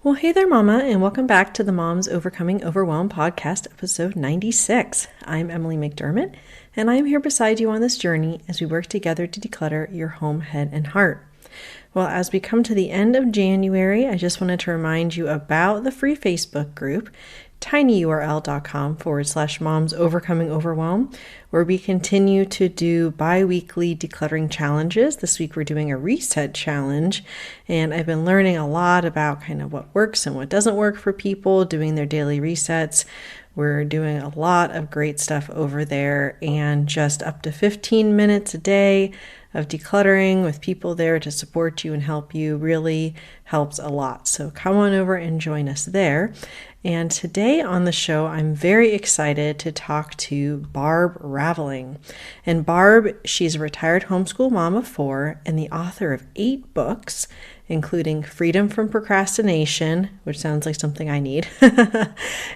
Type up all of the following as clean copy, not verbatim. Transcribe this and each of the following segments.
Well, hey there, Mama, and welcome back to the Moms Overcoming Overwhelm podcast, episode 96. I'm Emily McDermott, and I am here beside you on this journey as we work together to declutter your home, head, and heart. Well, as we come to the end of January, I just wanted to remind you about the free Facebook group, tinyurl.com/moms overcoming overwhelm, where we continue to do bi-weekly decluttering challenges. This week we're doing a reset challenge, and I've been learning a lot about kind of what works and what doesn't work for people doing their daily resets. We're doing a lot of great stuff over there, and just up to 15 minutes a day of decluttering with people there to support you and help you really helps a lot. So come on over and join us there. And today on the show, I'm very excited to talk to Barb Raveling. And Barb, she's a retired homeschool mom of 4 and the author of 8 books, including Freedom from Procrastination, which sounds like something I need,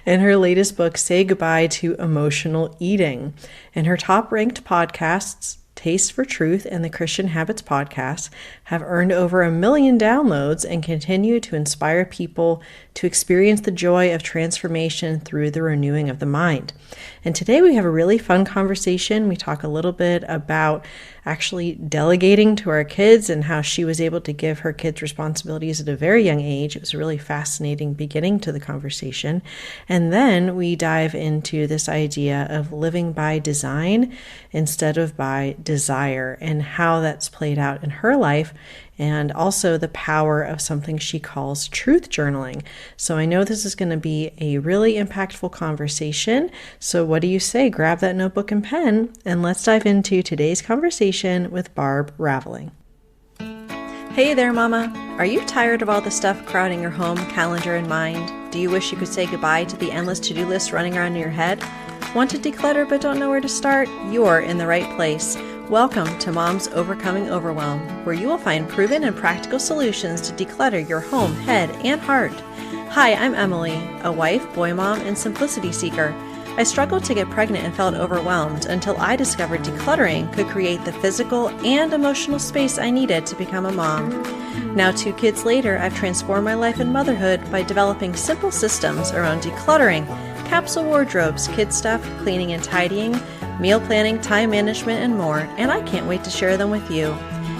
and her latest book, Say Goodbye to Emotional Eating. And her top-ranked podcasts, Taste for Truth and the Christian Habits podcast, have earned over 1 million downloads and continue to inspire people to experience the joy of transformation through the renewing of the mind. And today we have a really fun conversation. We talk a little bit about actually delegating to our kids and how she was able to give her kids responsibilities at a very young age. It was a really fascinating beginning to the conversation. And then we dive into this idea of living by design instead of by desire, and how that's played out in her life, and also the power of something she calls truth journaling. So I know this is going to be a really impactful conversation. So what do you say? Grab that notebook and pen, and let's dive into today's conversation with Barb Raveling. Hey there, Mama. Are you tired of all the stuff crowding your home, calendar, and mind? Do you wish you could say goodbye to the endless to-do list running around in your head? Want to declutter but don't know where to start? You're in the right place. Welcome to Moms Overcoming Overwhelm, where you will find proven and practical solutions to declutter your home, head, and heart. Hi, I'm Emily, a wife, boy mom, and simplicity seeker. I struggled to get pregnant and felt overwhelmed until I discovered decluttering could create the physical and emotional space I needed to become a mom. Now, 2 kids later, I've transformed my life in motherhood by developing simple systems around decluttering, capsule wardrobes, kid stuff, cleaning and tidying, meal planning, time management, and more, and I can't wait to share them with you.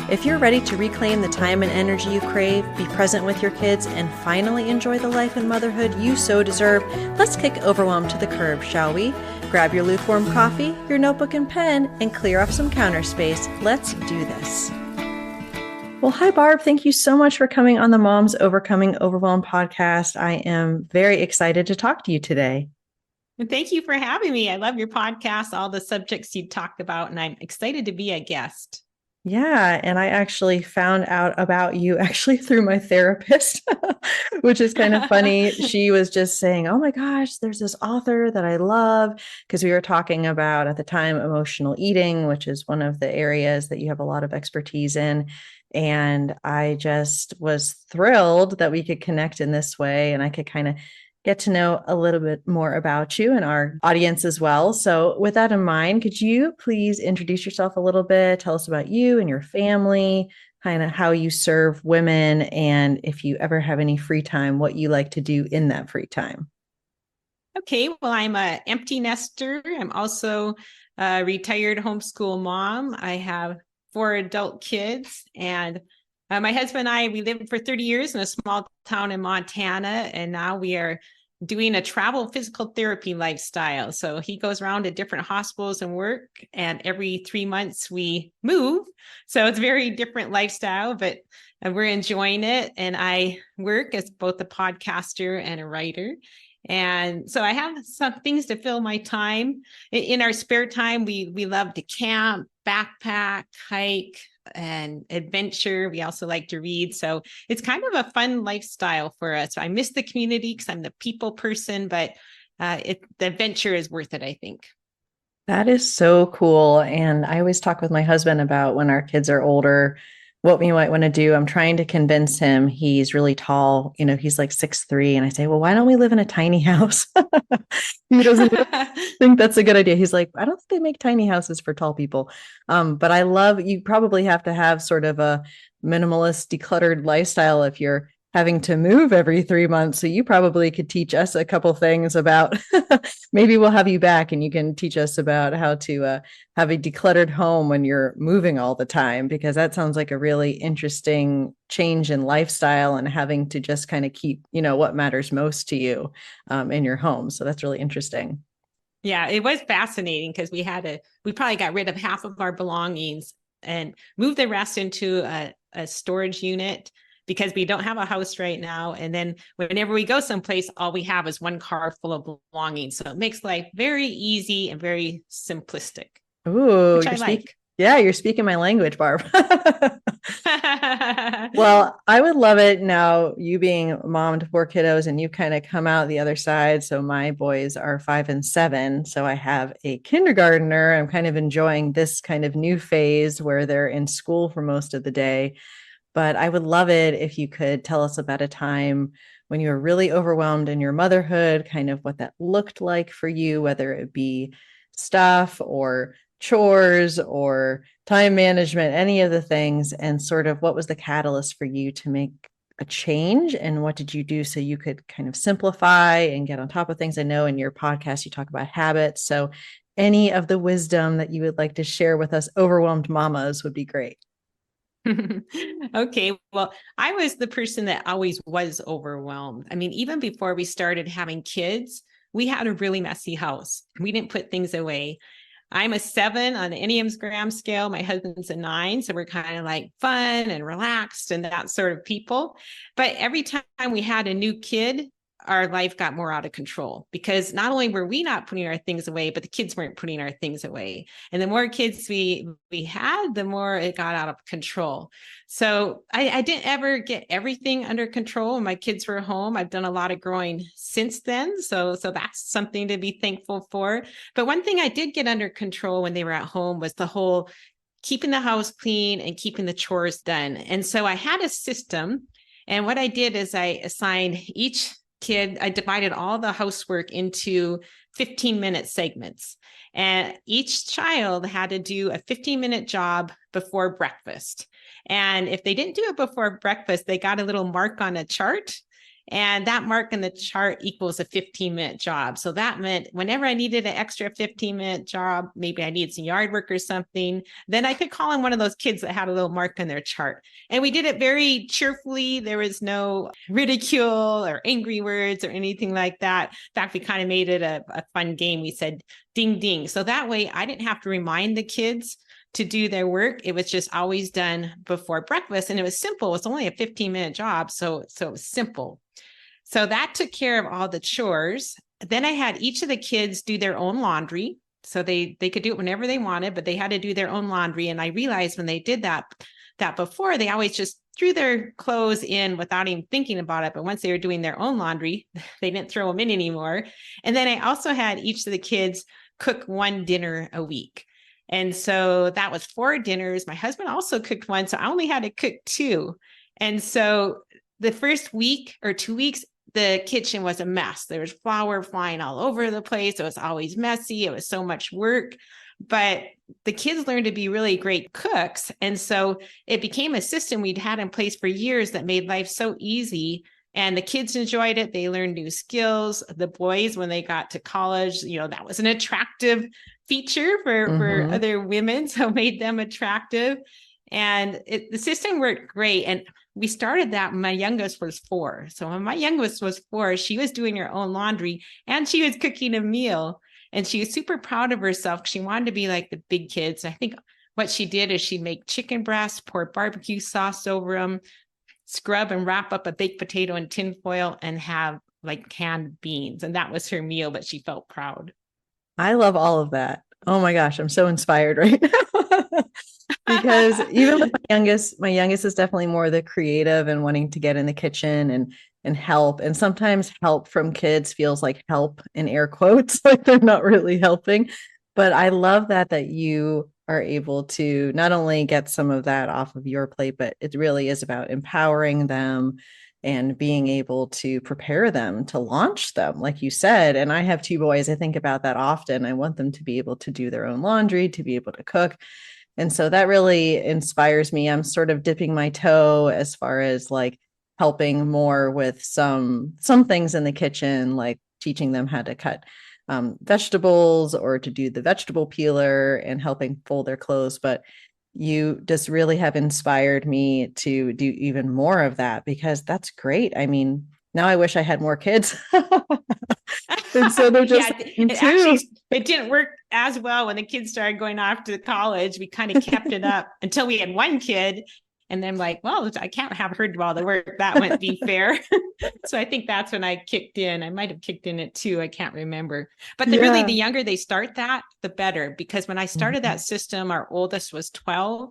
If you're ready to reclaim the time and energy you crave, be present with your kids, and finally enjoy the life and motherhood you so deserve, let's kick overwhelm to the curb, shall we? Grab your lukewarm coffee, your notebook and pen, and clear off some counter space. Let's do this. Well, hi, Barb. Thank you so much for coming on the Moms Overcoming Overwhelm podcast. I am very excited to talk to you today. And thank you for having me. I love your podcast, all the subjects you talked about, and I'm excited to be a guest. Yeah, and I actually found out about you actually through my therapist, which is kind of funny. She was just saying, oh my gosh, there's this author that I love, because we were talking about at the time emotional eating, which is one of the areas that you have a lot of expertise in. And I just was thrilled that we could connect in this way, and I could kind of get to know a little bit more about you and our audience as well. So with that in mind, could you please introduce yourself a little bit? Tell us about you and your family, kind of how you serve women, and if you ever have any free time, what you like to do in that free time. Okay, well, I'm an empty nester. I'm also a retired homeschool mom. I have 4 adult kids, and my husband and I, we lived for 30 years in a small town in Montana, and now we are doing a travel physical therapy lifestyle. So he goes around to different hospitals and work, and every 3 months we move. So it's a very different lifestyle, but we're enjoying it. And I work as both a podcaster and a writer. And so I have some things to fill my time. In our spare time, we love to camp, backpack, hike, and adventure. We also like to read. So it's kind of a fun lifestyle for us. I miss the community because I'm the people person, but the adventure is worth it, I think. That is so cool. And I always talk with my husband about when our kids are older, what we might want to do. I'm trying to convince him. He's really tall. He's like 6'3". And I say, well, why don't we live in a tiny house? He doesn't think that's a good idea. He's like, I don't think they make tiny houses for tall people. But I love, you probably have to have sort of a minimalist, decluttered lifestyle if you're having to move every 3 months. So you probably could teach us a couple things about maybe we'll have you back and you can teach us about how to have a decluttered home when you're moving all the time, because that sounds like a really interesting change in lifestyle and having to just kind of keep, what matters most to you in your home. So that's really interesting. Yeah, it was fascinating because we probably got rid of half of our belongings and moved the rest into a storage unit because we don't have a house right now. And then whenever we go someplace, all we have is one car full of belongings. So it makes life very easy and very simplistic, Ooh, which I like. you're speaking my language, Barb. Well, I would love it now, you being mom to four kiddos and you kind of come out the other side. So my boys are 5 and 7. So I have a kindergartner. I'm kind of enjoying this kind of new phase where they're in school for most of the day. But I would love it if you could tell us about a time when you were really overwhelmed in your motherhood, kind of what that looked like for you, whether it be stuff or chores or time management, any of the things, and sort of what was the catalyst for you to make a change and what did you do so you could kind of simplify and get on top of things. I know in your podcast you talk about habits. So any of the wisdom that you would like to share with us overwhelmed mamas would be great. Okay. Well, I was the person that always was overwhelmed. I mean, even before we started having kids, we had a really messy house. We didn't put things away. I'm a 7 on the Enneagram scale. My husband's a 9. So we're kind of like fun and relaxed and that sort of people. But every time we had a new kid, our life got more out of control because not only were we not putting our things away, but the kids weren't putting our things away. And the more kids we had, the more it got out of control. So I didn't ever get everything under control when my kids were home. I've done a lot of growing since then. So that's something to be thankful for. But one thing I did get under control when they were at home was the whole keeping the house clean and keeping the chores done. And so I had a system. And what I did is I assigned each kid, I divided all the housework into 15-minute segments. And each child had to do a 15-minute job before breakfast. And if they didn't do it before breakfast, they got a little mark on a chart. And that mark in the chart equals a 15-minute job. So that meant whenever I needed an extra 15-minute job, maybe I needed some yard work or something, then I could call in one of those kids that had a little mark on their chart. And we did it very cheerfully. There was no ridicule or angry words or anything like that. In fact, we kind of made it a fun game. We said ding, ding. So that way I didn't have to remind the kids to do their work. It was just always done before breakfast. And it was simple. It was only a 15-minute job. So it was simple. So that took care of all the chores. Then I had each of the kids do their own laundry. So they could do it whenever they wanted, but they had to do their own laundry. And I realized when they did that before, they always just threw their clothes in without even thinking about it. But once they were doing their own laundry, they didn't throw them in anymore. And then I also had each of the kids cook one dinner a week. And so that was 4 dinners. My husband also cooked one. So I only had to cook 2. And so the first week or 2 weeks, the kitchen was a mess. There was flour flying all over the place. It was always messy. It was so much work. But the kids learned to be really great cooks. And so it became a system we'd had in place for years that made life so easy. And the kids enjoyed it. They learned new skills. The boys, when they got to college, that was an attractive feature for other women. So it made them attractive. And the system worked great. And we started that when my youngest was 4. So when my youngest was 4, she was doing her own laundry and she was cooking a meal. And she was super proud of herself. She wanted to be like the big kids. I think what she did is she'd make chicken breasts, pour barbecue sauce over them, scrub and wrap up a baked potato in tin foil and have like canned beans. And that was her meal, but she felt proud. I love all of that. Oh my gosh, I'm so inspired right now. Because even with my youngest is definitely more the creative and wanting to get in the kitchen and help. And sometimes help from kids feels like help in air quotes, like they're not really helping. But I love that you are able to not only get some of that off of your plate, but it really is about empowering them and being able to prepare them to launch them, like you said. And I have 2 boys. I think about that often. I want them to be able to do their own laundry, to be able to cook. And so that really inspires me. I'm sort of dipping my toe as far as like helping more with some things in the kitchen, like teaching them how to cut vegetables or to do the vegetable peeler and helping fold their clothes. But you just really have inspired me to do even more of that, because that's great. I mean, now I wish I had more kids. And so they're just Yeah, it too. actually it didn't work as well when the kids started going off to college. We kind of kept it up until we had one kid. And then like, well, I can't have her do all the work. That wouldn't be fair. So I think that's when I kicked in. I might have kicked in at 2. I can't remember. But really, the Yeah. younger they start that, the better. Because when I started that system, our oldest was 12.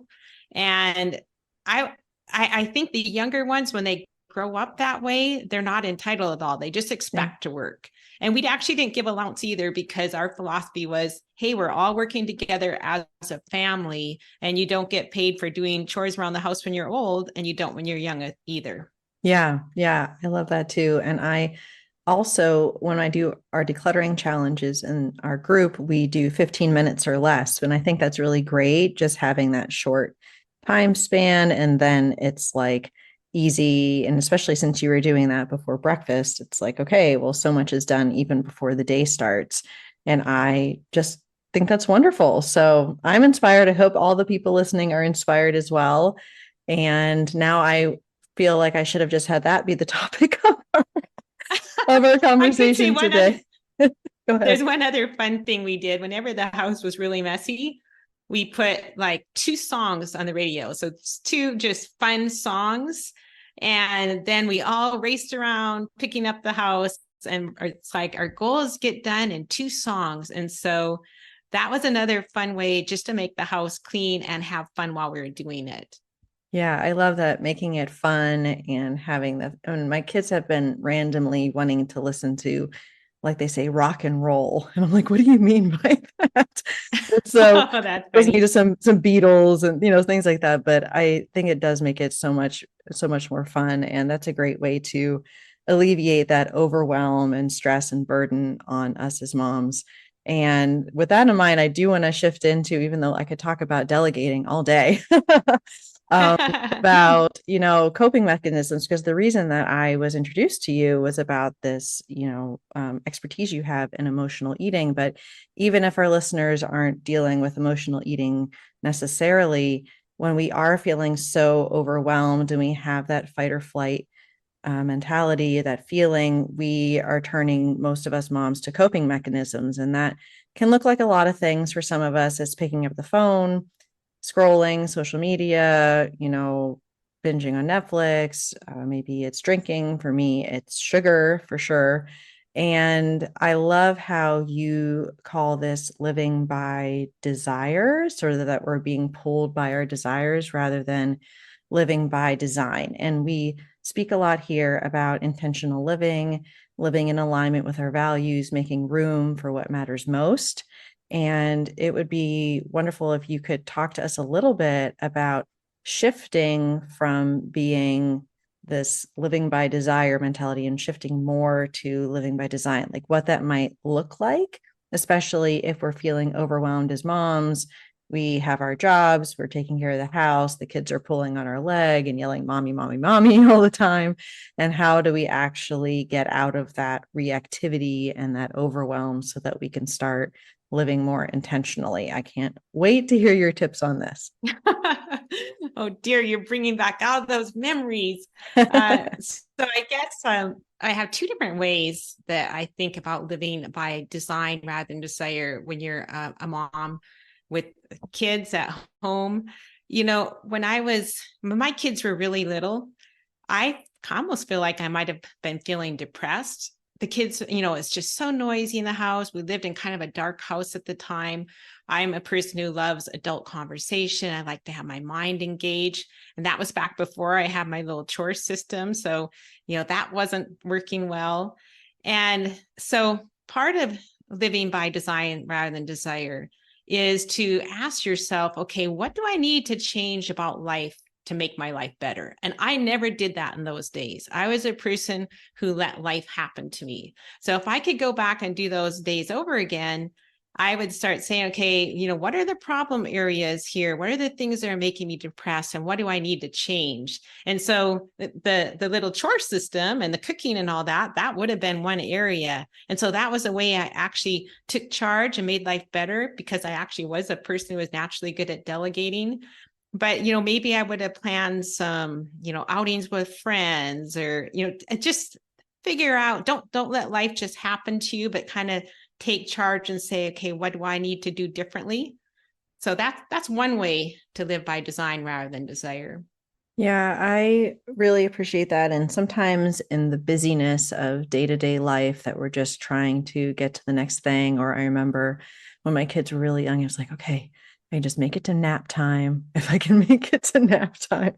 And I I think the younger ones, when they grow up that way, they're not entitled at all. They just Yeah. expect to work. And we actually didn't give allowance either, because our philosophy was, hey, we're all working together as a family, and you don't get paid for doing chores around the house when you're old, and you don't when you're young either. Yeah, yeah, I love that too. And I also, when I do our decluttering challenges in our group, we do 15 minutes or less. And I think that's really great, just having that short time span. And then it's like easy. And especially since you were doing that before breakfast, it's like, okay, well, so much is done even before the day starts. And I just think that's wonderful. So I'm inspired. I hope all the people listening are inspired as well. And now I feel like I should have just had that be the topic of our I could say conversation one other today. Go There's ahead. one other fun thing we did. Whenever the house was really messy, we put like 2 songs on the radio. So it's 2 just fun songs. And then we all raced around picking up the house. And it's like our goals get done in 2 songs. And so that was another fun way just to make the house clean and have fun while we were doing it. Yeah, I love that, making it fun and having the, and my kids have been randomly wanting to listen to, like they say, rock and roll. And I'm like, what do you mean by that? And so Oh, that's listen funny. to some Beatles and things like that. But I think it does make it so much more fun. And that's a great way to alleviate that overwhelm and stress and burden on us as moms. And with that in mind, I do want to shift into, even though I could talk about delegating all day, about coping mechanisms, because the reason that I was introduced to you was about this expertise you have in emotional eating. But even if our listeners aren't dealing with emotional eating necessarily, when we are feeling so overwhelmed and we have that fight or flight mentality, that feeling, we are turning, most of us moms, to coping mechanisms. And that can look like a lot of things. For some of us, it's picking up the phone, scrolling social media, binging on Netflix. Maybe it's drinking. For me, it's sugar for sure. And I love how you call this living by desire, sort of that we're being pulled by our desires rather than living by design. And we speak a lot here about intentional living, living in alignment with our values, making room for what matters most. And it would be wonderful if you could talk to us a little bit about shifting from being this living by desire mentality and shifting more to living by design, like what that might look like, especially if we're feeling overwhelmed as moms. We have our jobs, we're taking care of the house, the kids are pulling on our leg and yelling, mommy, mommy, mommy, all the time. And how do we actually get out of that reactivity and that overwhelm so that we can start living more intentionally? I can't wait to hear your tips on this. Oh dear, you're bringing back all those memories. So I guess I have 2 different ways that I think about living by design rather than desire when you're a mom with kids at home. When my kids were really little, I almost feel like I might have been feeling depressed. The kids, it's just so noisy in the house. We lived in kind of a dark house at the time. I'm a person who loves adult conversation. I like to have my mind engaged. And that was back before I had my little chore system. So, that wasn't working well. And so part of living by design rather than desire is to ask yourself, okay, what do I need to change about life to make my life better? And I never did that in those days. I was a person who let life happen to me. So if I could go back and do those days over again, I would start saying, okay, what are the problem areas here? What are the things that are making me depressed, and what do I need to change? And so the little chore system and the cooking and all that, that would have been one area. And so that was a way I actually took charge and made life better, because I actually was a person who was naturally good at delegating. But maybe I would have planned some, outings with friends, or just figure out, don't let life just happen to you, but kind of take charge and say, okay, what do I need to do differently? So that's one way to live by design rather than desire. Yeah, I really appreciate that. And sometimes in the busyness of day-to-day life that we're just trying to get to the next thing, or I remember when my kids were really young, I was like, okay, I just make it to nap time. If I can make it to nap time,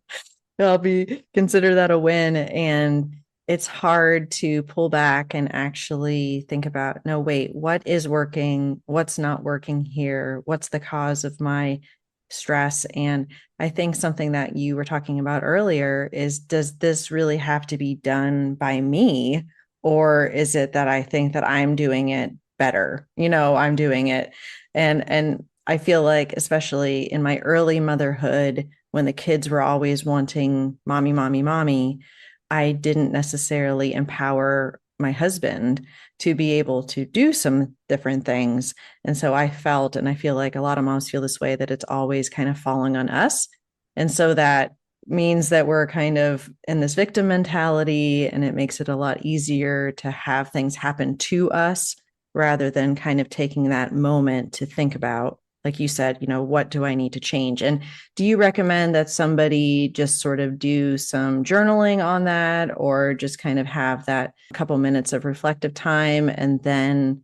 I'll be consider that a win. And it's hard to pull back and actually think about, no, wait, what is working? What's not working here? What's the cause of my stress? And I think something that you were talking about earlier is, does this really have to be done by me? Or is it that I think that I'm doing it better? I'm doing it. And I feel like, especially in my early motherhood, when the kids were always wanting mommy, mommy, mommy, I didn't necessarily empower my husband to be able to do some different things. And so I felt, and I feel like a lot of moms feel this way, that it's always kind of falling on us. And so that means that we're kind of in this victim mentality, and it makes it a lot easier to have things happen to us rather than kind of taking that moment to think about, like you said, what do I need to change? And do you recommend that somebody just sort of do some journaling on that, or just kind of have that couple minutes of reflective time? And then,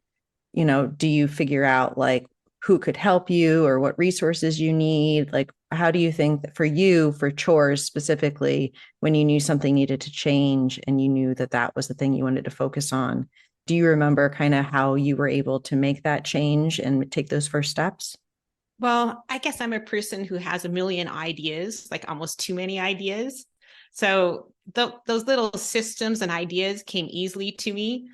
do you figure out like who could help you or what resources you need? Like, how do you think that for you, for chores specifically, when you knew something needed to change and you knew that that was the thing you wanted to focus on, do you remember kind of how you were able to make that change and take those first steps? Well, I guess I'm a person who has a million ideas, like almost too many ideas. So those little systems and ideas came easily to me.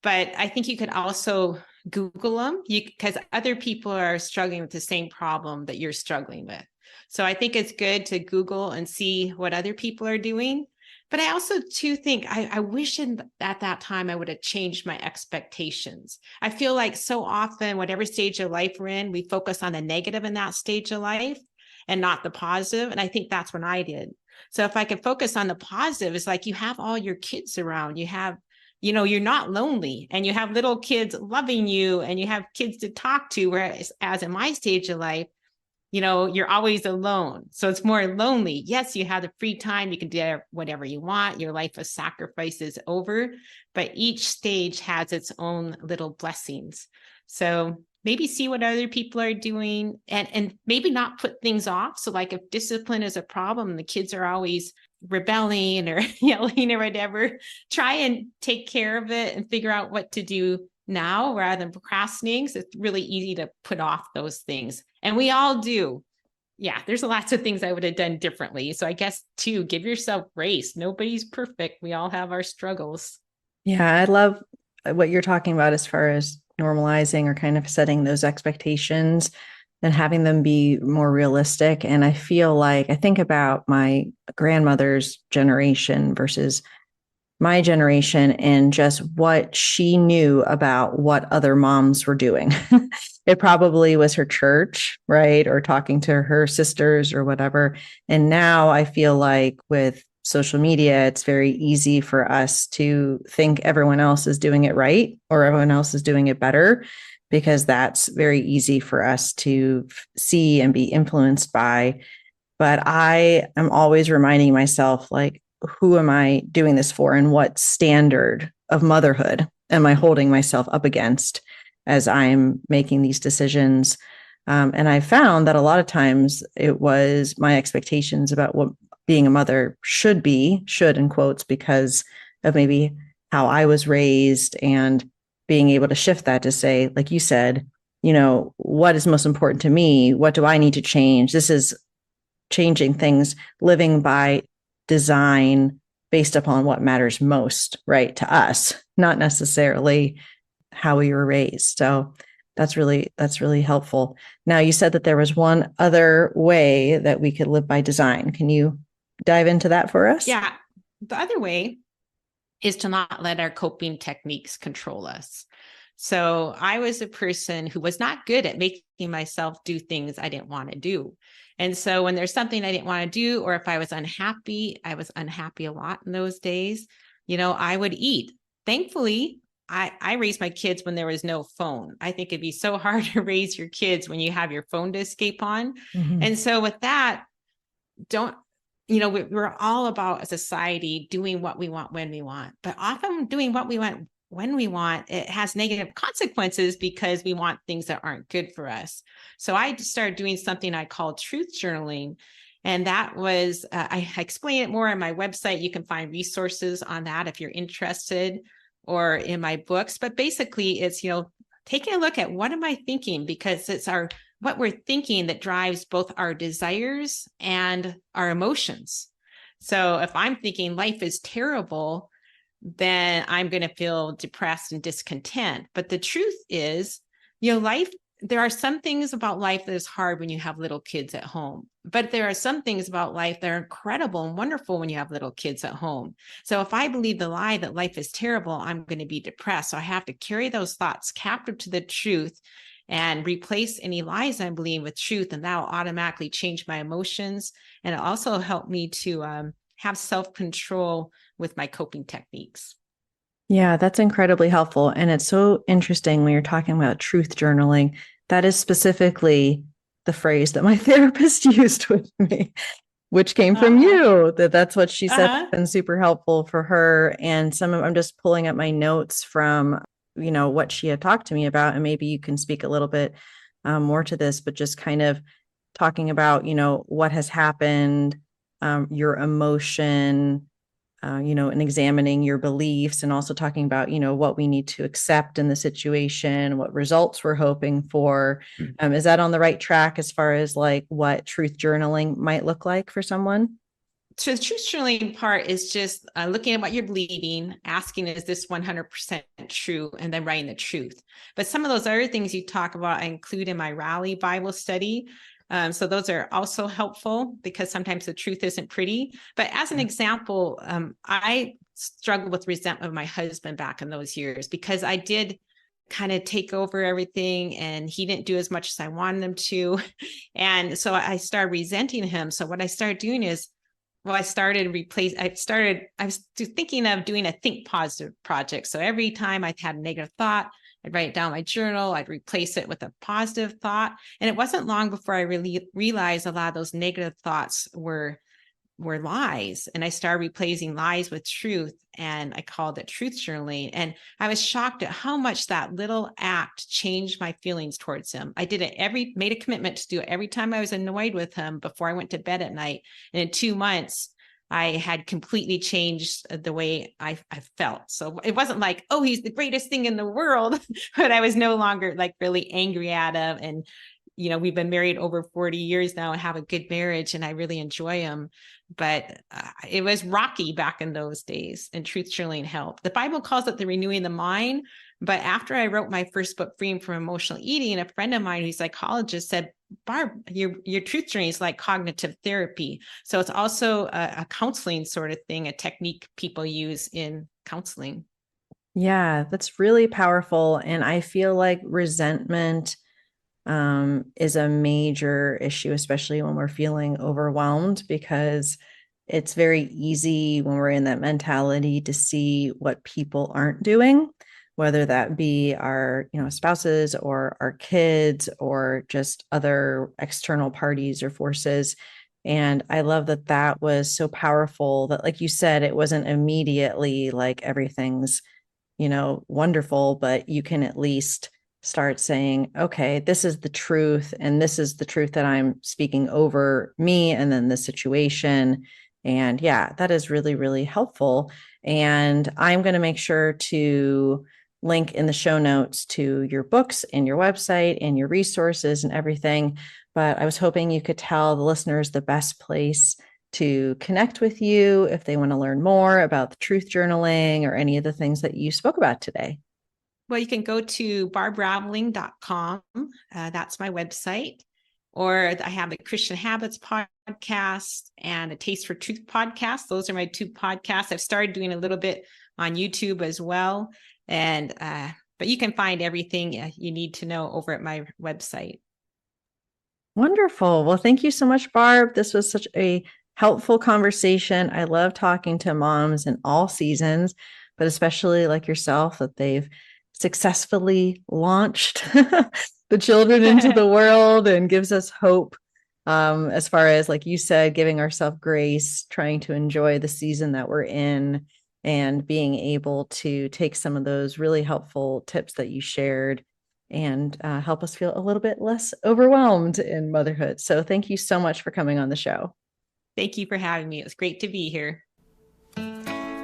But I think you could also Google them, because other people are struggling with the same problem that you're struggling with. So I think it's good to Google and see what other people are doing. But I also too think I wish at that time I would have changed my expectations. I feel like so often, whatever stage of life we're in, we focus on the negative in that stage of life and not the positive. And I think that's what I did. So if I could focus on the positive, it's like you have all your kids around, you're not lonely, and you have little kids loving you, and you have kids to talk to. Whereas as in my stage of life, you're always alone. So it's more lonely. Yes, you have the free time. You can do whatever you want. Your life of sacrifice is over, but each stage has its own little blessings. So maybe see what other people are doing, and maybe not put things off. So like if discipline is a problem, the kids are always rebelling or yelling or whatever, try and take care of it and figure out what to do now rather than procrastinating. So it's really easy to put off those things. And we all do. Yeah, there's lots of things I would have done differently. So I guess too, give yourself grace. Nobody's perfect. We all have our struggles. Yeah, I love what you're talking about as far as normalizing or kind of setting those expectations and having them be more realistic. And I feel like I think about my grandmother's generation versus my generation and just what she knew about what other moms were doing. It probably was her church, right? Or talking to her sisters or whatever. And now I feel like with social media, it's very easy for us to think everyone else is doing it right or everyone else is doing it better, because that's very easy for us to see and be influenced by. But I am always reminding myself, like, who am I doing this for? And what standard of motherhood am I holding myself up against as I'm making these decisions? And I found that a lot of times it was my expectations about what being a mother should be, should in quotes, because of maybe how I was raised, and being able to shift that to say, like you said, what is most important to me? What do I need to change? This is changing things, living by design based upon what matters most, right, to us, not necessarily how we were raised. So That's really helpful. Now, you said that there was one other way that we could live by design. Can you dive into that for us? Yeah. The other way is to not let our coping techniques control us. So I was a person who was not good at making myself do things I didn't want to do. And so when there's something I didn't want to do, or if I was unhappy a lot in those days, I would eat. Thankfully, I raised my kids when there was no phone. I think it'd be so hard to raise your kids when you have your phone to escape on. Mm-hmm. And so with that, don't we're all about a society doing what we want when we want, but often doing what we want when we want, it has negative consequences because we want things that aren't good for us. So I started doing something I call truth journaling. And that was, I explain it more on my website. You can find resources on that if you're interested, or in my books. But basically, it's, taking a look at what am I thinking, because it's what we're thinking that drives both our desires and our emotions. So if I'm thinking life is terrible, then I'm going to feel depressed and discontent. But the truth is, there are some things about life that is hard when you have little kids at home. But there are some things about life that are incredible and wonderful when you have little kids at home. So if I believe the lie that life is terrible, I'm going to be depressed. So I have to carry those thoughts captive to the truth and replace any lies I believe with truth. And that will automatically change my emotions. And it also helped me to have self-control with my coping techniques. Yeah, that's incredibly helpful. And it's so interesting when you're talking about truth journaling. That is specifically the phrase that my therapist used with me, which came from Uh-huh. you. That's what she said Uh-huh. has been super helpful for her. And I'm just pulling up my notes from, what she had talked to me about. And maybe you can speak a little bit more to this, but just kind of talking about, what has happened, your emotion, and examining your beliefs, and also talking about, what we need to accept in the situation, what results we're hoping for. Is that on the right track as far as like what truth journaling might look like for someone? So the truth journaling part is just looking at what you're believing, asking, is this 100% true? And then writing the truth. But some of those other things you talk about, I include in my Rally Bible study. So those are also helpful because sometimes the truth isn't pretty. But as an example, I struggled with resentment of my husband back in those years because I did kind of take over everything and he didn't do as much as I wanted him to. And so I started resenting him. So what I started doing is, well, I was thinking of doing a think positive project. So every time I had a negative thought, I'd write it down in my journal, I'd replace it with a positive thought. And it wasn't long before I really realized a lot of those negative thoughts were lies. And I started replacing lies with truth. And I called it truth journaling. And I was shocked at how much that little act changed my feelings towards him. I made a commitment to do it every time I was annoyed with him before I went to bed at night. And in 2 months, I had completely changed the way I felt. So it wasn't like, oh, he's the greatest thing in the world, but I was no longer like really angry at him. And we've been married over 40 years now and have a good marriage, and I really enjoy him. But it was rocky back in those days, and truth journaling helped. The Bible calls it the renewing the mind. But after I wrote my first book, Freedom from Emotional Eating, a friend of mine who's a psychologist said, Barb, your truth journey is like cognitive therapy. So it's also a counseling sort of thing, a technique people use in counseling. Yeah, that's really powerful. And I feel like resentment is a major issue, especially when we're feeling overwhelmed, because it's very easy when we're in that mentality to see what people aren't doing, whether that be our, spouses or our kids or just other external parties or forces. And I love that that was so powerful that, like you said, it wasn't immediately like everything's, wonderful, but you can at least start saying, okay, this is the truth. And this is the truth that I'm speaking over me and then the situation. And yeah, that is really, really helpful. And I'm going to make sure to link in the show notes to your books and your website and your resources and everything. But I was hoping you could tell the listeners the best place to connect with you if they want to learn more about the truth journaling or any of the things that you spoke about today. Well, you can go to barbraveling.com. That's my website. Or I have the Christian Habits podcast and the Taste for Truth podcast. Those are my two podcasts. I've started doing a little bit on YouTube as well. And but you can find everything you need to know over at my website. Wonderful. Well, thank you so much, Barb. This was such a helpful conversation. I love talking to moms in all seasons, but especially like yourself, that they've successfully launched the children into the world and gives us hope. As far as, like you said, giving ourselves grace, trying to enjoy the season that we're in, and being able to take some of those really helpful tips that you shared and help us feel a little bit less overwhelmed in motherhood. So thank you so much for coming on the show. Thank you for having me. It was great to be here.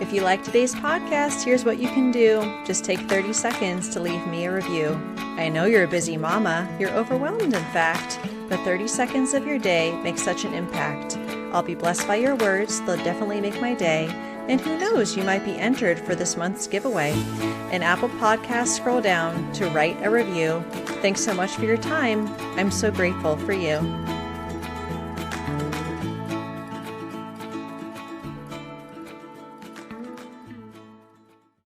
If you like today's podcast, here's what you can do. Just take 30 seconds to leave me a review. I know you're a busy mama. You're overwhelmed, in fact, but 30 seconds of your day makes such an impact. I'll be blessed by your words. They'll definitely make my day. And who knows, you might be entered for this month's giveaway. In Apple Podcasts, scroll down to write a review. Thanks so much for your time. I'm so grateful for you.